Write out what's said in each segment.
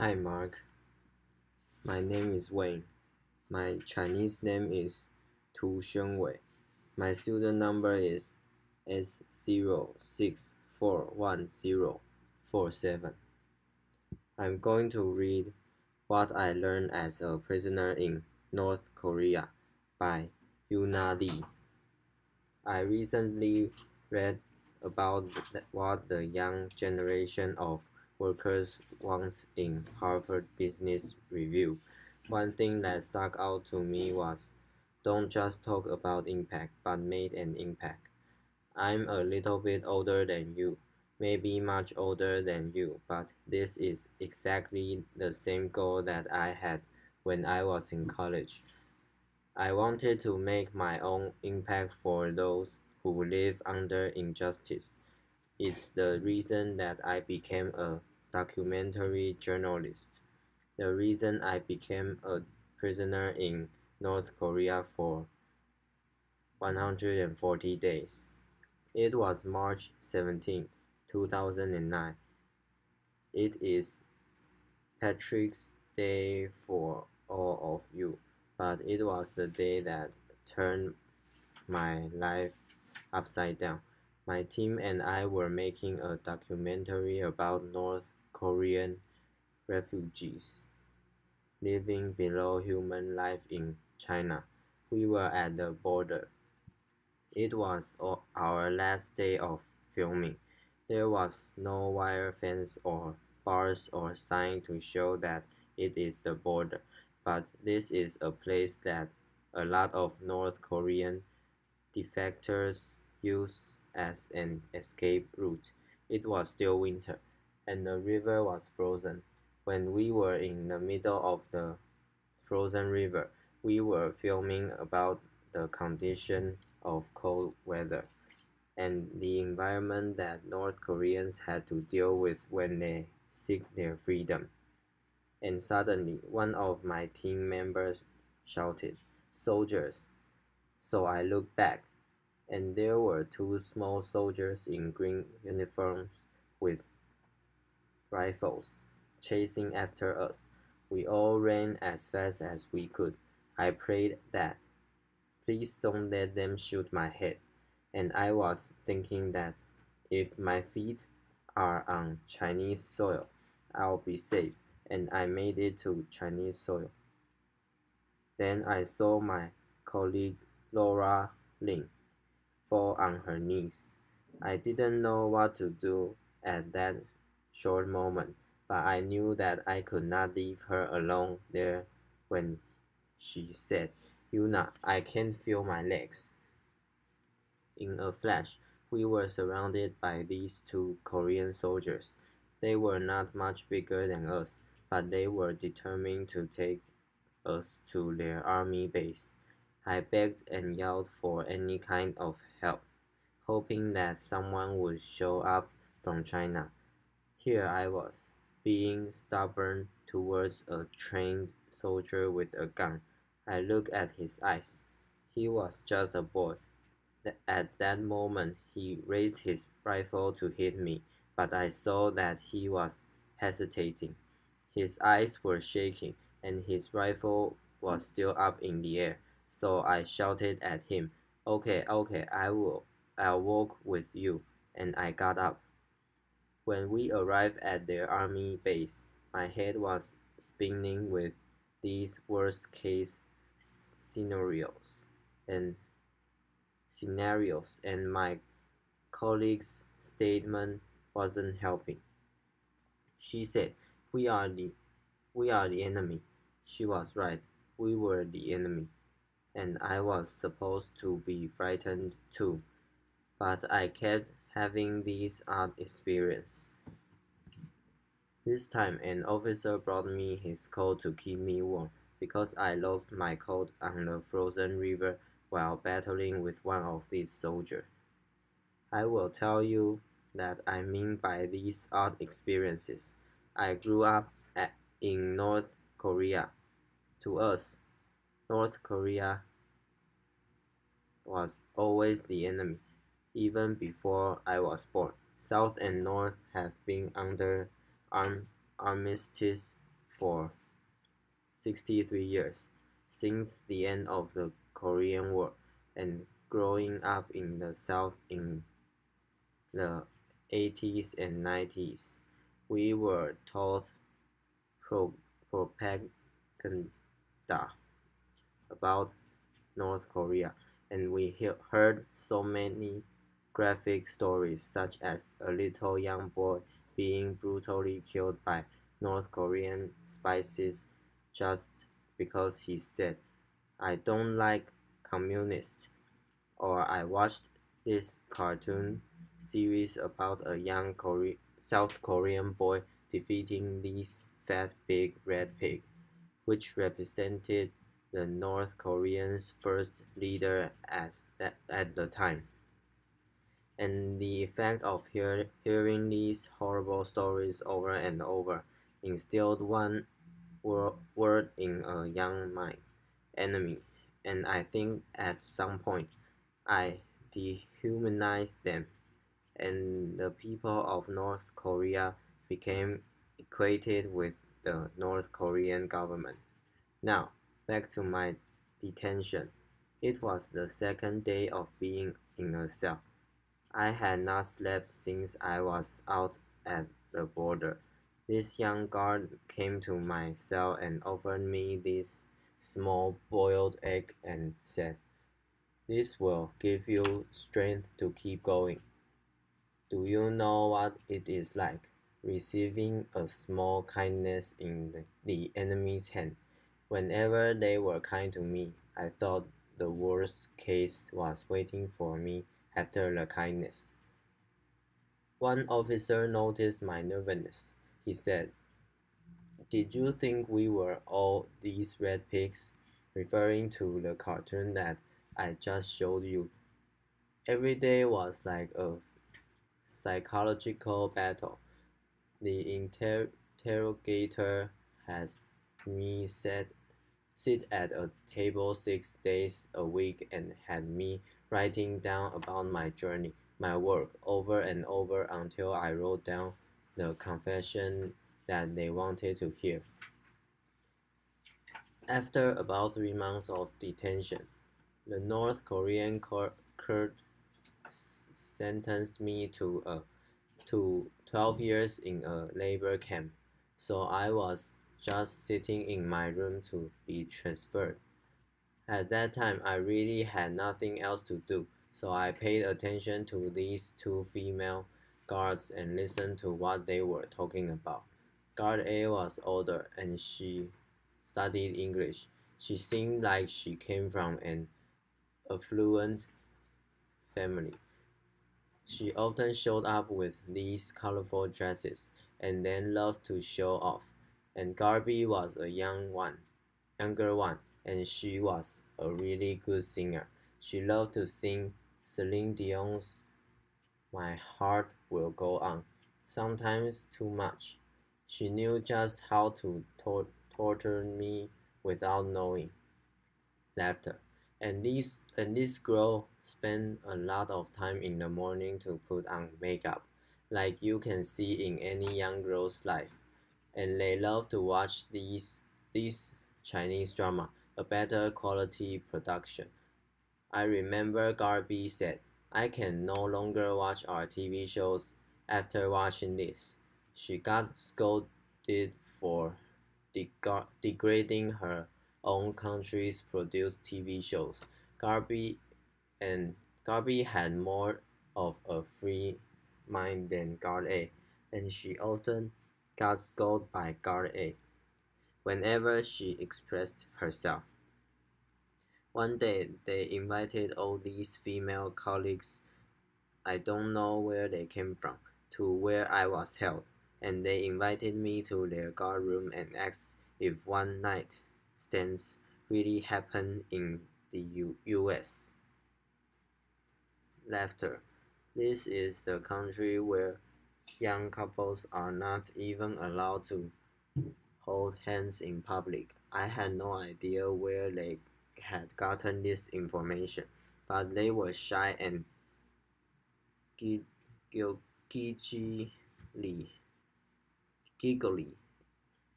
Hi Mark, my name is Wayne. My Chinese name is Tu Shengwei. My student number is S06410447. I'm going to read What I Learned as a Prisoner in North Korea by Euna. I recently read about what the young generation of workers wants in Harvard Business Review. One thing that stuck out to me was don't just talk about impact, but make an impact. I'm a little bit older than you, maybe much older than you, but this is exactly the same goal that I had when I was in college. I wanted to make my own impact for those who live under injustice. It's the reason that I became a documentary journalist, the reason I became a prisoner in North Korea for 140 days. It was March 17, 2009. It is Patrick's Day for all of you, but it was the day that turned my life upside down. My team and I were making a documentary about North Korean refugees living below human life in China. We were at the border. It was our last day of filming. There was no wire fence or bars or sign to show that it is the border, but this is a place that a lot of North Korean defectors use as an escape route. It was still winter, and the river was frozen. When we were in the middle of the frozen river, we were filming about the condition of cold weather and the environment that North Koreans had to deal with when they seek their freedom. And suddenly, one of my team members shouted, "Soldiers!" So I looked back, and there were two small soldiers in green uniforms with rifles, chasing after us. We all ran as fast as we could. I prayed that, please don't let them shoot my head. And I was thinking that if my feet are on Chinese soil, I'll be safe. And I made it to Chinese soil. Then I saw my colleague Laura Lin fall on her knees. I didn't know what to do at that short moment, but I knew that I could not leave her alone there when she said, "Euna, I can't feel my legs." In a flash, we were surrounded by these two Korean soldiers. They were not much bigger than us, but they were determined to take us to their army base. I begged and yelled for any kind of help, hoping that someone would show up from China. Here I was, being stubborn towards a trained soldier with a gun. I looked at his eyes. He was just a boy. At that moment he raised his rifle to hit me, but I saw that he was hesitating. His eyes were shaking, and his rifle was still up in the air, so I shouted at him, "Okay, okay, I'll walk with you," and I got up. When we arrived at their army base, my head was spinning with these worst-case scenarios and and my colleague's statement wasn't helping. She said, "We are the we are the enemy." She was right. We were the enemy, and I was supposed to be frightened too. But I kept having these odd experiences. This time an officer brought me his coat to keep me warm, because I lost my coat on the frozen river while battling with one of these soldiers. I will tell you that I mean by these odd experiences. I grew up in North Korea. To us, North Korea was always the enemy, even before I was born. South and North have been under armistice for 63 years, since the end of the Korean War, and growing up in the South in the 80s and 90s, we were taught propaganda about North Korea, and we heard so many graphic stories, such as a little young boy being brutally killed by North Korean spies just because he said, "I don't like communists," or I watched this cartoon series about a young South Korean boy defeating this fat big red pig, which represented the North Koreans' first leader at the time. And the effect of hearing these horrible stories over and over instilled one word in a young mind: enemy. And I think at some point I dehumanized them, and the people of North Korea became equated with the North Korean government. Now, back to my detention. It was the second day of being in a cell. I had not slept since I was out at the border. This young guard came to my cell and offered me this small boiled egg and said, "This will give you strength to keep going." Do you know what it is like, receiving a small kindness in the enemy's hand? Whenever they were kind to me, I thought the worst case was waiting for me after the kindness. One officer noticed my nervousness. He said, "Did you think we were all these red pigs?" referring to the cartoon that I just showed you. Every day was like a psychological battle. The interrogator has me sit at a table 6 days a week and had me writing down about my journey, my work, over and over until I wrote down the confession that they wanted to hear. After about 3 months of detention, the North Korean court sentenced me to 12 years in a labor camp, so I was just sitting in my room to be transferred. At that time, I really had nothing else to do, so I paid attention to these two female guards and listened to what they were talking about. Guard A was older, and she studied English. She seemed like she came from an affluent family. She often showed up with these colorful dresses, and then loved to show off. And Garby was a younger one, and she was a really good singer. She loved to sing Celine Dion's "My Heart Will Go On," sometimes too much. She knew just how to torture me without knowing. Laughter. And this girl spent a lot of time in the morning to put on makeup, like you can see in any young girl's life. And they love to watch these Chinese drama, a better quality production. I remember Garby said, "I can no longer watch our TV shows after watching this." She got scolded for degrading her own country's produced TV shows. Garby and Garby had more of a free mind than Guard A, and she often got scolded by Guard A whenever she expressed herself. One day, they invited all these female colleagues, I don't know where they came from, to where I was held, and they invited me to their guard room and asked if one night stands really happened in the US. Laughter. This is the country where young couples are not even allowed to hold hands in public. I had no idea where they had gotten this information, but they were shy and giggly, giggly,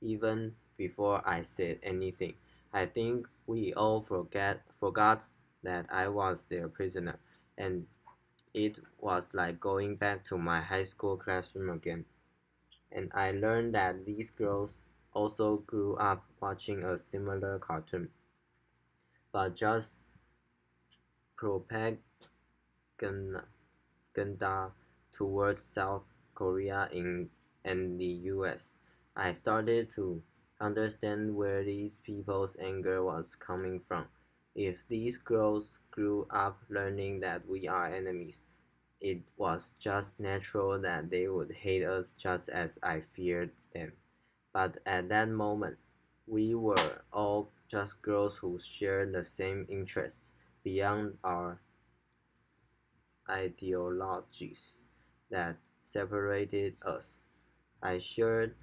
even before I said anything. I think we all forgot that I was their prisoner, and it was like going back to my high school classroom again. And I learned that these girls also grew up watching a similar cartoon, but just propaganda towards South Korea and the US. I started to understand where these people's anger was coming from. If these girls grew up learning that we are enemies, it was just natural that they would hate us just as I feared them. But at that moment, we were all just girls who shared the same interests beyond our ideologies that separated us. I shared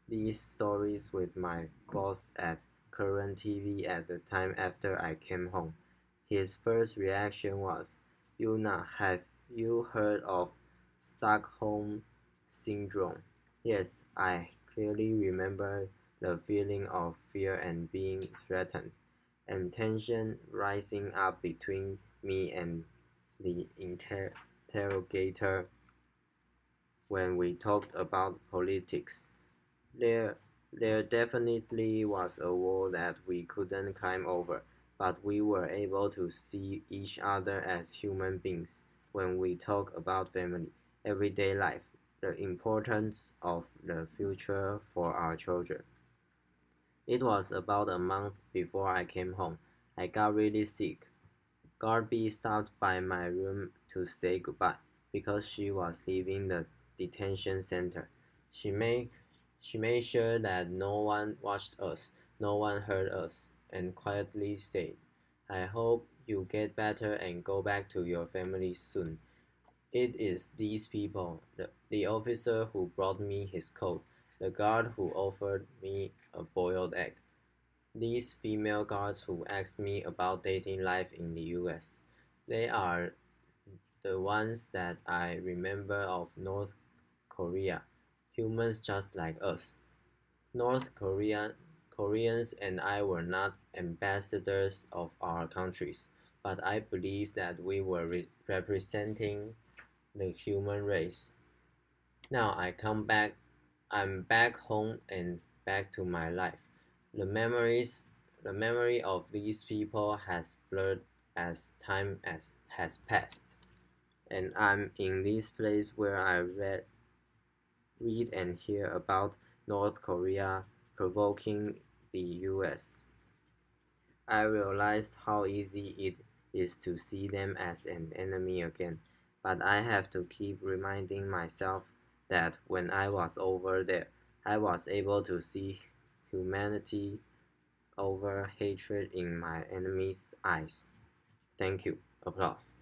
these stories with my boss at current TV at the time after I came home. His first reaction was, Euna, have you heard of Stockholm Syndrome? Yes, I clearly remember the feeling of fear and being threatened, and tension rising up between me and the interrogator when we talked about politics. There, there definitely was a wall that we couldn't climb over, but we were able to see each other as human beings when we talk about family, everyday life, the importance of the future for our children. It was about a month before I came home. I got really sick. Garby stopped by my room to say goodbye because she was leaving the detention center. She made she made sure that no one watched us, no one heard us, and quietly said, I hope you get better and go back to your family soon. It is these people, the officer who brought me his coat, the guard who offered me a boiled egg, these female guards who asked me about dating life in the US. They are the ones that I remember of North Korea. Humans just like us. Koreans and I were not ambassadors of our countries, but I believe that we were representing the human race. Now I'm back home and back to my life. The memories the memory of these people has blurred as time has passed. And I'm in this place where I read and hear about North Korea provoking the US. I realized how easy it is to see them as an enemy again, but I have to keep reminding myself that when I was over there, I was able to see humanity over hatred in my enemy's eyes. Thank you. Applause.